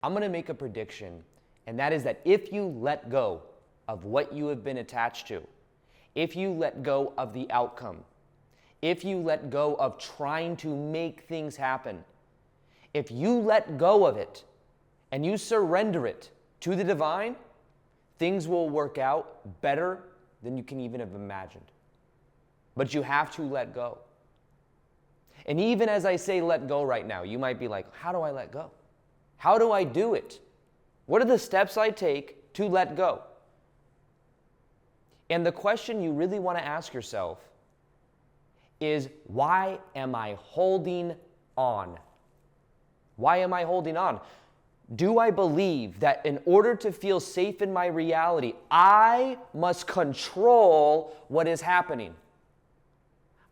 I'm going to make a prediction, and that is that if you let go of what you have been attached to, if you let go of the outcome, if you let go of trying to make things happen, if you let go of it and you surrender it to the divine, things will work out better than you can even have imagined. But you have to let go. And even as I say let go right now, you might be like, how do I let go? How do I do it? What are the steps I take to let go? And the question you really want to ask yourself is, why am I holding on? Why am I holding on? Do I believe that in order to feel safe in my reality, I must control what is happening?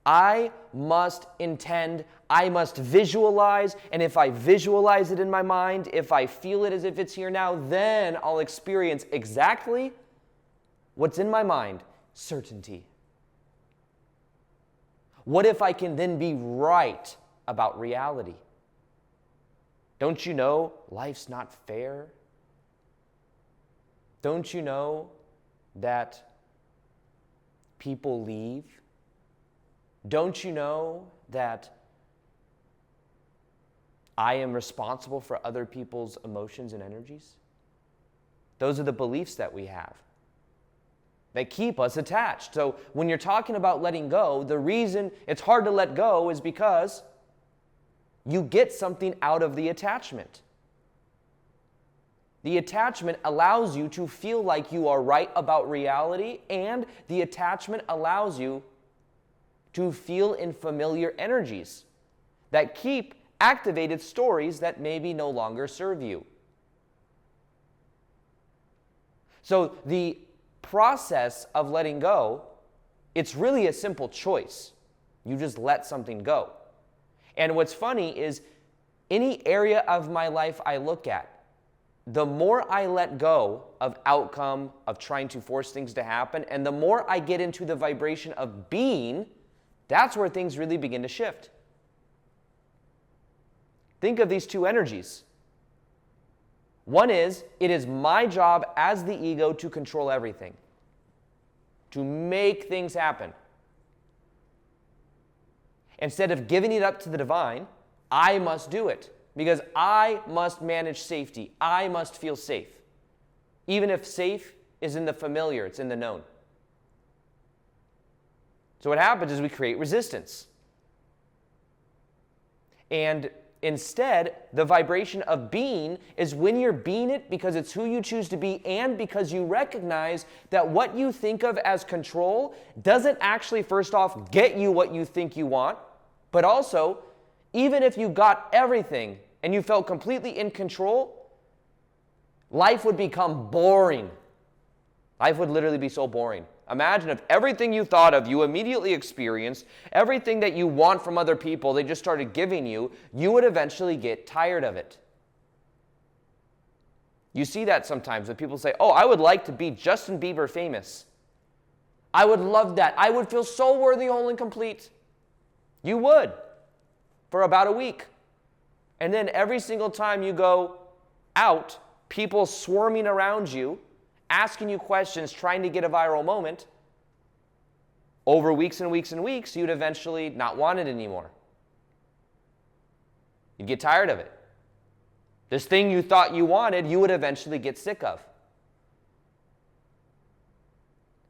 I must intend, I must visualize, and if I visualize it in my mind, if I feel it as if it's here now, then I'll experience exactly what's in my mind, certainty. What if I can then be right about reality? Don't you know life's not fair? Don't you know that people leave? Don't you know that I am responsible for other people's emotions and energies? Those are the beliefs that we have that keep us attached. So when you're talking about letting go, the reason it's hard to let go is because you get something out of the attachment. The attachment allows you to feel like you are right about reality, and the attachment allows you to feel in familiar energies that keep activated stories that maybe no longer serve you. So the process of letting go, it's really a simple choice. You just let something go. And what's funny is any area of my life I look at, the more I let go of outcome, of trying to force things to happen, and the more I get into the vibration of being, that's where things really begin to shift. Think of these two energies. One is, it is my job as the ego to control everything, to make things happen. Instead of giving it up to the divine, I must do it because I must manage safety. I must feel safe. Even if safe is in the familiar, it's in the known. So what happens is we create resistance. And instead, the vibration of being is when you're being it because it's who you choose to be and because you recognize that what you think of as control doesn't actually, first off, get you what you think you want, but also, even if you got everything and you felt completely in control, life would become boring. Life would literally be so boring. Imagine if everything you thought of, you immediately experienced, everything that you want from other people, they just started giving you, you would eventually get tired of it. You see that sometimes when people say, oh, I would like to be Justin Bieber famous. I would love that. I would feel so worthy, whole, and complete. You would, for about a week. And then every single time you go out, people swarming around you, asking you questions, trying to get a viral moment, over weeks and weeks and weeks, you'd eventually not want it anymore. You'd get tired of it. This thing you thought you wanted, you would eventually get sick of.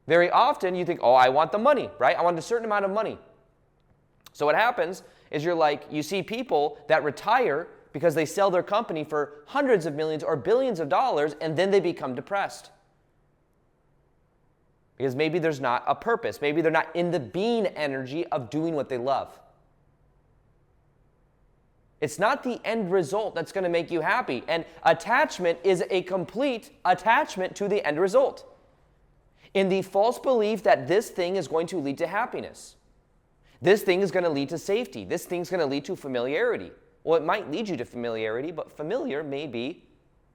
Very often you think, oh, I want the money, right? I want a certain amount of money. So what happens is you see people that retire because they sell their company for hundreds of millions or billions of dollars, and then they become depressed. Because maybe there's not a purpose. Maybe they're not in the being energy of doing what they love. It's not the end result that's going to make you happy. And attachment is a complete attachment to the end result. In the false belief that this thing is going to lead to happiness. This thing is going to lead to safety. This thing's going to lead to familiarity. Well, it might lead you to familiarity, but familiar may be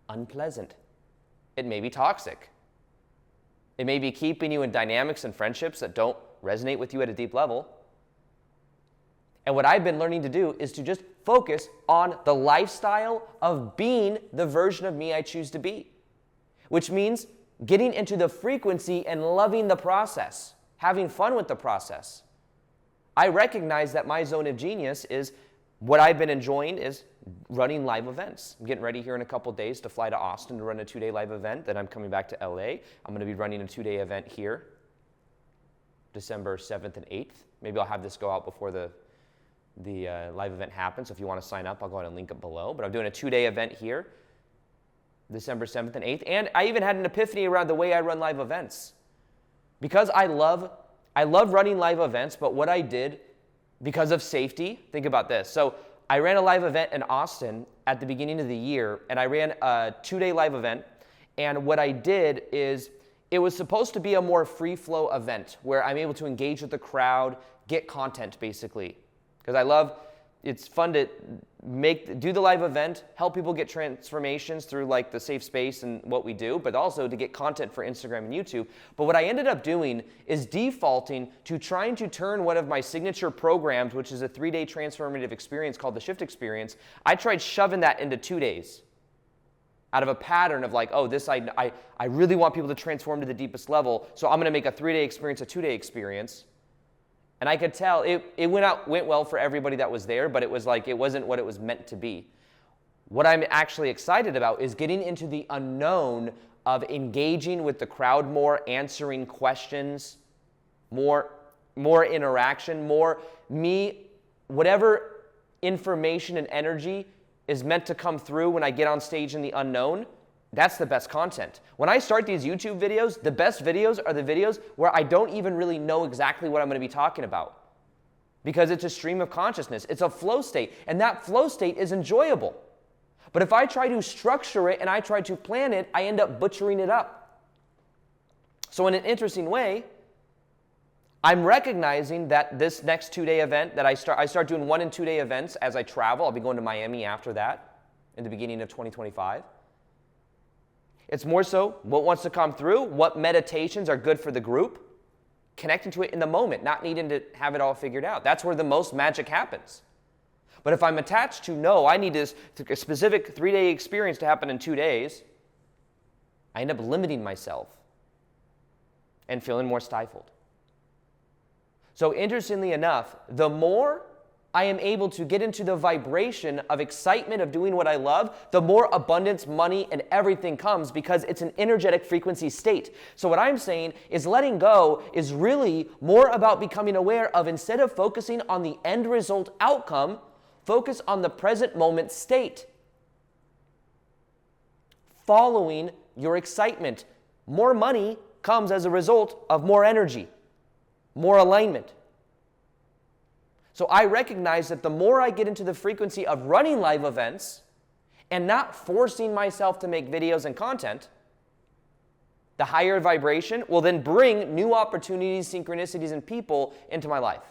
unpleasant. It may be toxic. It may be keeping you in dynamics and friendships that don't resonate with you at a deep level. And what I've been learning to do is to just focus on the lifestyle of being the version of me I choose to be, which means getting into the frequency and loving the process, having fun with the process. I recognize that my zone of genius is what I've been enjoying is running live events. I'm getting ready here in a couple days to fly to Austin to run a 2-day live event. Then I'm coming back to LA. I'm going to be running a 2-day event here, December 7th and 8th. Maybe I'll have this go out before the live event happens. So if you want to sign up, I'll go ahead and link it below. But I'm doing a 2-day event here, December 7th and 8th. And I even had an epiphany around the way I run live events. Because I love running live events, but what I did because of safety, think about this. So I ran a live event in Austin at the beginning of the year, and I ran a 2-day live event. And what I did is it was supposed to be a more free-flow event where I'm able to engage with the crowd, get content basically. Because it's fun to do the live event, help people get transformations through like the safe space and what we do, but also to get content for Instagram and YouTube. But what I ended up doing is defaulting to trying to turn one of my signature programs, which is a 3-day transformative experience called the Shift Experience. I tried shoving that into 2 days out of a pattern of like, oh, this I really want people to transform to the deepest level, so I'm going to make a 3-day experience a 2-day experience. And I could tell it went well for everybody that was there, but it was like it wasn't what it was meant to be. What I'm actually excited about is getting into the unknown of engaging with the crowd more, answering questions, more interaction, more me, whatever information and energy is meant to come through when I get on stage in the unknown. That's the best content. When I start these YouTube videos, the best videos are the videos where I don't even really know exactly what I'm going to be talking about. Because it's a stream of consciousness. It's a flow state. And that flow state is enjoyable. But if I try to structure it and I try to plan it, I end up butchering it up. So in an interesting way, I'm recognizing that this next 2-day event that I start doing 1 and 2-day events as I travel. I'll be going to Miami after that in the beginning of 2025. It's more so what wants to come through, what meditations are good for the group, connecting to it in the moment, not needing to have it all figured out. That's where the most magic happens. But if I'm attached to, no, I need a specific 3-day experience to happen in 2 days, I end up limiting myself and feeling more stifled. So interestingly enough, the more I am able to get into the vibration of excitement of doing what I love, the more abundance, money, and everything comes because it's an energetic frequency state. So what I'm saying is letting go is really more about becoming aware of, instead of focusing on the end result outcome, focus on the present moment state. Following your excitement. More money comes as a result of more energy, more alignment. So I recognize that the more I get into the frequency of running live events and not forcing myself to make videos and content, the higher vibration will then bring new opportunities, synchronicities, and people into my life.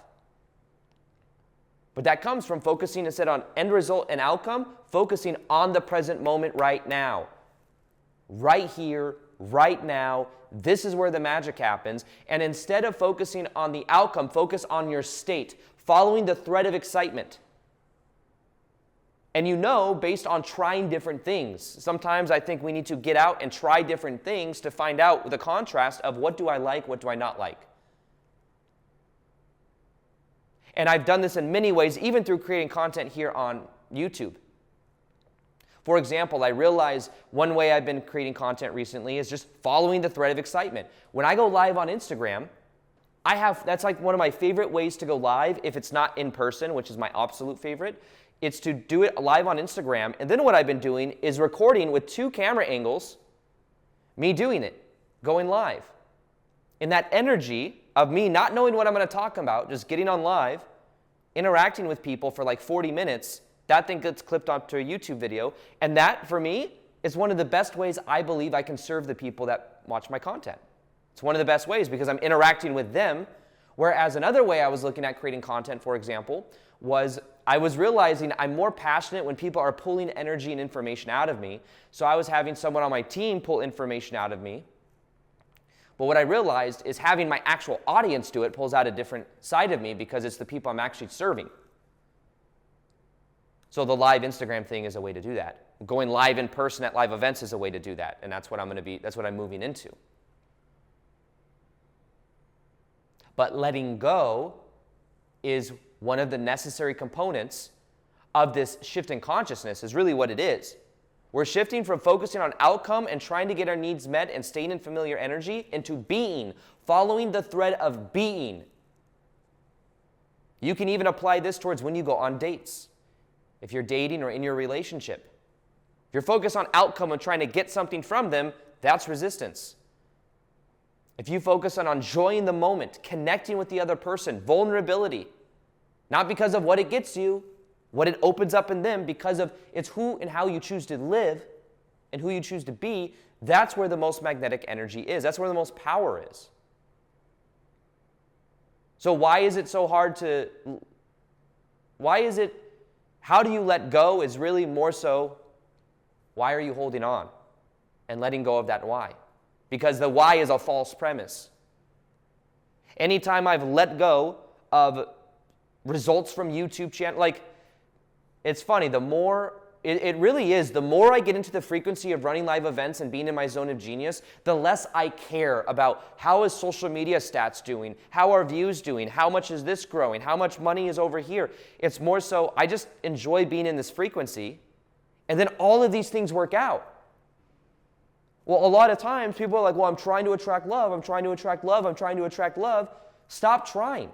But that comes from focusing instead on end result and outcome, focusing on the present moment right now. Right here, right now. This is where the magic happens. And instead of focusing on the outcome, focus on your state, following the thread of excitement. And based on trying different things. Sometimes I think we need to get out and try different things to find out the contrast of what do I like, what do I not like. And I've done this in many ways, even through creating content here on YouTube. For example, I realize one way I've been creating content recently is just following the thread of excitement. When I go live on Instagram, that's like one of my favorite ways to go live if it's not in person, which is my absolute favorite. It's to do it live on Instagram. And then what I've been doing is recording with 2 camera angles, me doing it, going live. And that energy of me not knowing what I'm going to talk about, just getting on live, interacting with people for like 40 minutes, that thing gets clipped onto a YouTube video. And that, for me, is one of the best ways I believe I can serve the people that watch my content. It's one of the best ways because I'm interacting with them. Whereas another way I was looking at creating content, for example, was I was realizing I'm more passionate when people are pulling energy and information out of me. So I was having someone on my team pull information out of me. But what I realized is having my actual audience do it pulls out a different side of me because it's the people I'm actually serving. So the live Instagram thing is a way to do that. Going live in person at live events is a way to do that, and that's what I'm moving into. But letting go is one of the necessary components of this shift in consciousness, is really what it is. We're shifting from focusing on outcome and trying to get our needs met and staying in familiar energy into being, following the thread of being. You can even apply this towards when you go on dates. If you're dating or in your relationship. If you're focused on outcome and trying to get something from them, that's resistance. If you focus on enjoying the moment, connecting with the other person, vulnerability, not because of what it gets you, what it opens up in them, because of it's who and how you choose to live and who you choose to be, that's where the most magnetic energy is. That's where the most power is. So how do you let go is really more so, why are you holding on and letting go of that why? Because the why is a false premise. Anytime I've let go of results from YouTube channel, like, it's funny, the more I get into the frequency of running live events and being in my zone of genius, the less I care about how is social media stats doing, how are views doing, how much is this growing, how much money is over here. It's more so, I just enjoy being in this frequency, and then all of these things work out. Well, a lot of times people are like, well, I'm trying to attract love, I'm trying to attract love, I'm trying to attract love. Stop trying.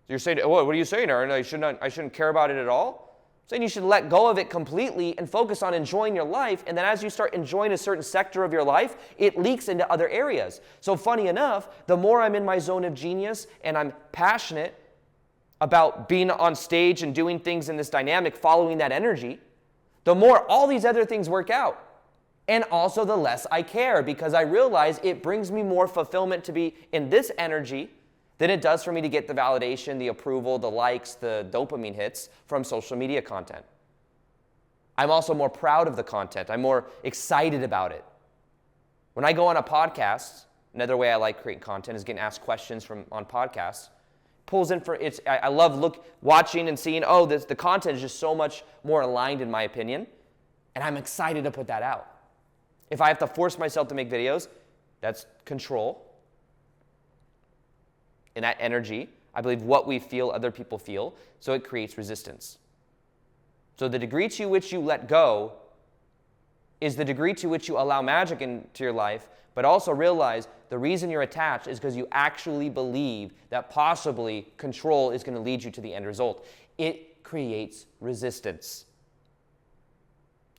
You're saying, what are you saying, Aaron? I shouldn't care about it at all? I'm saying you should let go of it completely and focus on enjoying your life, and then as you start enjoying a certain sector of your life, it leaks into other areas. So funny enough, the more I'm in my zone of genius and I'm passionate about being on stage and doing things in this dynamic, following that energy, the more all these other things work out. And also the less I care, because I realize it brings me more fulfillment to be in this energy than it does for me to get the validation, the approval, the likes, the dopamine hits from social media content. I'm also more proud of the content. I'm more excited about it. When I go on a podcast, another way I like creating content is getting asked questions on podcasts. Pulls in for it's. I love watching and seeing. Oh, the content is just so much more aligned, in my opinion, and I'm excited to put that out. If I have to force myself to make videos, that's control. In that energy, I believe what we feel, other people feel, so it creates resistance. So the degree to which you let go is the degree to which you allow magic into your life, but also realize the reason you're attached is because you actually believe that possibly control is going to lead you to the end result. It creates resistance.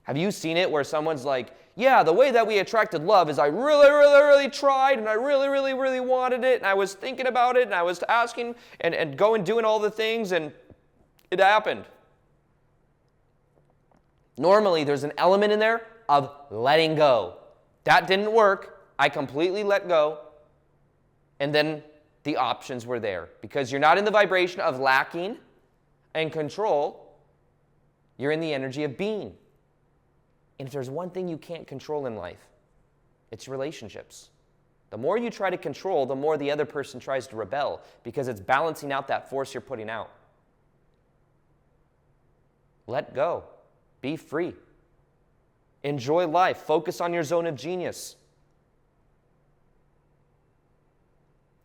Have you seen it where someone's like, yeah, the way that we attracted love is I really, really, really tried, and I really, really, really wanted it, and I was thinking about it, and I was asking and going doing all the things, and it happened. Normally, there's an element in there of letting go. That didn't work. I completely let go. And then the options were there. Because you're not in the vibration of lacking and control. You're in the energy of being. And if there's one thing you can't control in life, it's relationships. The more you try to control, the more the other person tries to rebel, because it's balancing out that force you're putting out. Let go. Be free. Enjoy life. Focus on your zone of genius.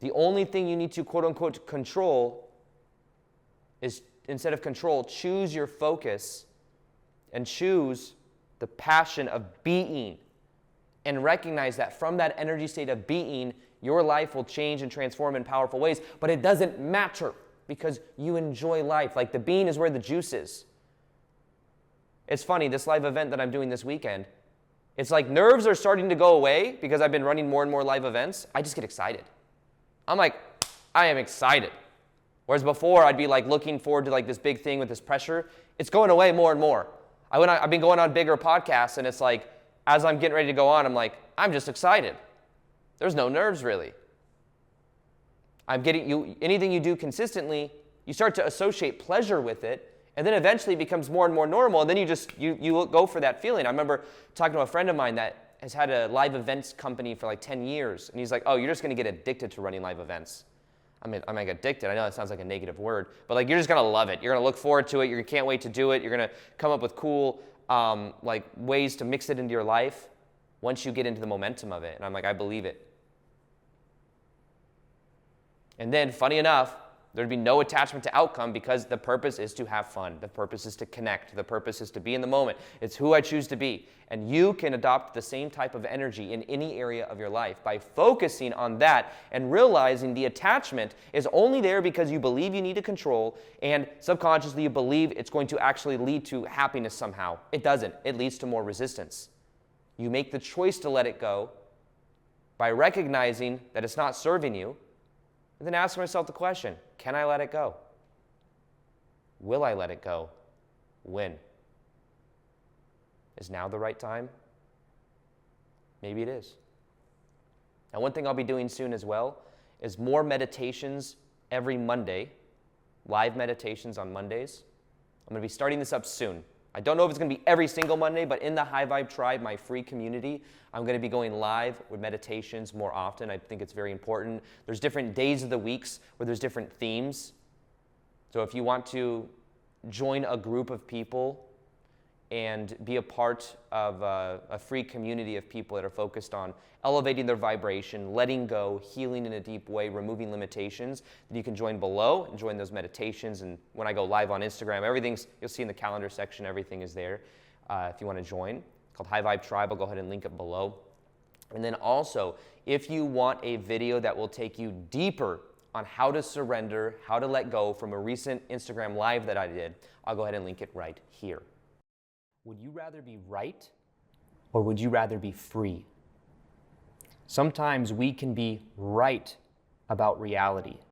The only thing you need to quote-unquote control is, instead of control, choose your focus and choose the passion of being, and recognize that from that energy state of being, your life will change and transform in powerful ways, but it doesn't matter because you enjoy life. Like the being is where the juice is. It's funny, this live event that I'm doing this weekend, it's like nerves are starting to go away because I've been running more and more live events. I just get excited. I'm like, I am excited. Whereas before I'd be like looking forward to like this big thing with this pressure. It's going away more and more. I've been going on bigger podcasts, and it's like, as I'm getting ready to go on, I'm like, I'm just excited. There's no nerves, really. Anything you do consistently, you start to associate pleasure with it, and then eventually it becomes more and more normal, and then you go for that feeling. I remember talking to a friend of mine that has had a live events company for like 10 years, and he's like, oh, you're just going to get addicted to running live events. I'm like addicted. I know that sounds like a negative word, but like you're just gonna love it. You're gonna look forward to it. You can't wait to do it. You're gonna come up with cool like ways to mix it into your life once you get into the momentum of it. And I'm like, I believe it. And then, funny enough, there'd be no attachment to outcome because the purpose is to have fun. The purpose is to connect. The purpose is to be in the moment. It's who I choose to be. And you can adopt the same type of energy in any area of your life by focusing on that and realizing the attachment is only there because you believe you need to control and subconsciously you believe it's going to actually lead to happiness somehow. It doesn't. It leads to more resistance. You make the choice to let it go by recognizing that it's not serving you. And then ask myself the question, can I let it go? Will I let it go? When? Is now the right time? Maybe it is. Now, one thing I'll be doing soon as well is more meditations every Monday, live meditations on Mondays. I'm going to be starting this up soon. I don't know if it's going to be every single Monday, but in the High Vibe Tribe, my free community, I'm going to be going live with meditations more often. I think it's very important. There's different days of the weeks where there's different themes. So if you want to join a group of people and be a part of a free community of people that are focused on elevating their vibration, letting go, healing in a deep way, removing limitations, then you can join below and join those meditations. And when I go live on Instagram, everything's, you'll see in the calendar section, everything is there if you want to join. It's called High Vibe Tribe. I'll go ahead and link it below. And then also, if you want a video that will take you deeper on how to surrender, how to let go from a recent Instagram live that I did, I'll go ahead and link it right here. Would you rather be right or would you rather be free? Sometimes we can be right about reality,